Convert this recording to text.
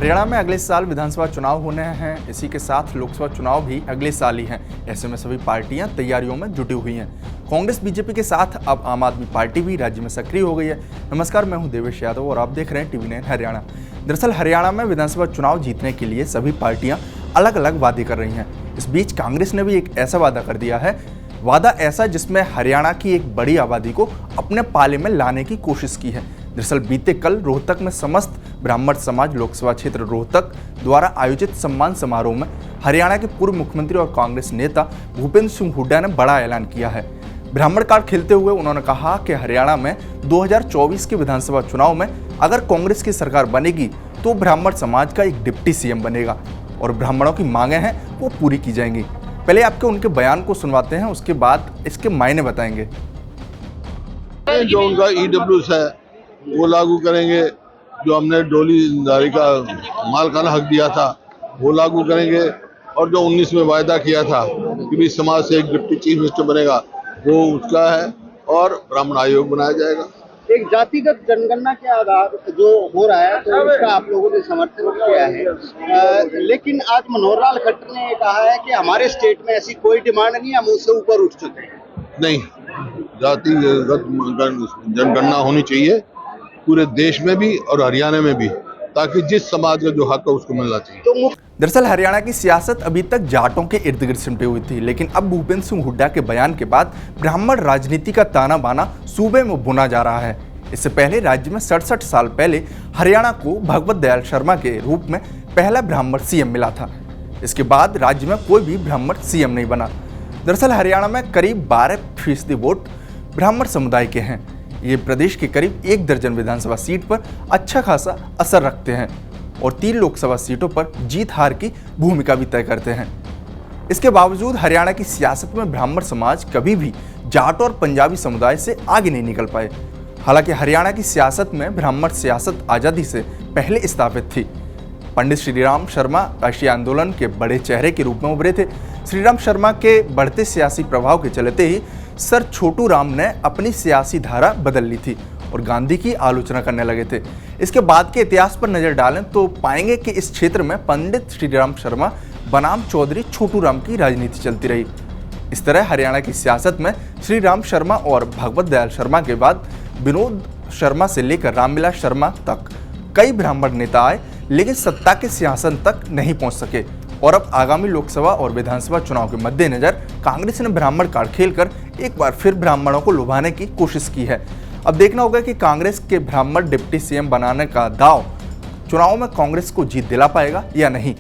हरियाणा में अगले साल विधानसभा चुनाव होने हैं। इसी के साथ लोकसभा चुनाव भी अगले साल ही हैं। ऐसे में सभी पार्टियां तैयारियों में जुटी हुई हैं। कांग्रेस बीजेपी के साथ अब आम आदमी पार्टी भी राज्य में सक्रिय हो गई है। नमस्कार, मैं हूं देवेश यादव और आप देख रहे हैं TV9 हरियाणा। दरअसल हरियाणा में विधानसभा चुनाव जीतने के लिए सभी पार्टियां अलग अलग वादे कर रही हैं। इस बीच कांग्रेस ने भी एक ऐसा वादा कर दिया है, वादा ऐसा जिसमें हरियाणा की एक बड़ी आबादी को अपने पाले में लाने की कोशिश की है। दरअसल बीते कल रोहतक में समस्त ब्राह्मण समाज लोकसभा क्षेत्र रोहतक द्वारा आयोजित सम्मान समारोह में हरियाणा के पूर्व मुख्यमंत्री और कांग्रेस नेता भूपेंद्र सिंह हुड्डा ने बड़ा ऐलान किया है। ब्राह्मण कार्ड खेलते हुए उन्होंने कहा कि हरियाणा में 2024 के विधानसभा चुनाव में अगर कांग्रेस की सरकार बनेगी तो ब्राह्मण समाज का एक डिप्टी CM बनेगा और ब्राह्मणों की मांगें हैं वो पूरी की जाएंगी। पहले आपके उनके बयान को सुनवाते हैं, उसके बाद इसके मायने बताएंगे। जो उनका EWS है वो लागू करेंगे, जो हमने डोलीदारी का मालकाना हक दिया था वो लागू करेंगे, और जो 19 में वायदा किया था कि भी समाज से एक डिप्टी चीफ मिनिस्टर बनेगा वो उसका है, और ब्राह्मण आयोग बनाया जाएगा। एक जातिगत जनगणना के आधार जो हो रहा है तो उसका आप लोगों ने समर्थन किया है, लेकिन आज मनोहर लाल खट्टर ने कहा है कि हमारे स्टेट में ऐसी कोई डिमांड नहीं, हम उससे ऊपर उठ चुके हैं। नहीं, जातिगत जनगणना होनी चाहिए पूरे देश में भी और हरियाणा में भी, ताकि जिस समाज का जो हक है उसको मिलना चाहिए। दरअसल हरियाणा की सियासत अभी तक जाटों के इर्द गिर्द सिमटी हुई थी, लेकिन अब भूपेंद्र सिंह हुड्डा के बयान के बाद ब्राह्मण राजनीति का ताना बाना सूबे में बुना जा रहा है। इससे पहले राज्य में 67 साल पहले हरियाणा को भगवत दयाल शर्मा के रूप में पहला ब्राह्मण CM मिला था। इसके बाद राज्य में कोई भी ब्राह्मण CM नहीं बना। दरअसल हरियाणा में करीब 12% वोट ब्राह्मण समुदाय के हैं। ये प्रदेश के करीब 1 दर्जन विधानसभा सीट पर अच्छा खासा असर रखते हैं और 3 लोकसभा सीटों पर जीत हार की भूमिका भी तय करते हैं। इसके बावजूद हरियाणा की सियासत में ब्राह्मण समाज कभी भी जाट और पंजाबी समुदाय से आगे नहीं निकल पाए। हालांकि हरियाणा की सियासत में ब्राह्मण सियासत आज़ादी से पहले स्थापित थी। पंडित श्रीराम शर्मा राष्ट्रीय आंदोलन के बड़े चेहरे के रूप में उभरे थे। श्रीराम शर्मा के बढ़ते सियासी प्रभाव के चलते ही सर छोटू राम ने अपनी सियासी धारा बदल ली थी और गांधी की आलोचना करने लगे थे। इसके बाद के इतिहास पर नजर डालें तो पाएंगे कि इस क्षेत्र में पंडित श्रीराम शर्मा बनाम चौधरी छोटू राम की राजनीति चलती रही। इस तरह हरियाणा की सियासत में श्रीराम शर्मा और भगवत दयाल शर्मा के बाद विनोद शर्मा से लेकर रामविलास शर्मा तक कई ब्राह्मण नेता आए, लेकिन सत्ता के सिंहासन तक नहीं पहुंच सके। और अब आगामी लोकसभा और विधानसभा चुनाव के मद्देनजर कांग्रेस ने ब्राह्मण कार्ड खेलकर एक बार फिर ब्राह्मणों को लुभाने की कोशिश की है। अब देखना होगा कि कांग्रेस के ब्राह्मण डिप्टी CM बनाने का दांव चुनाव में कांग्रेस को जीत दिला पाएगा या नहीं।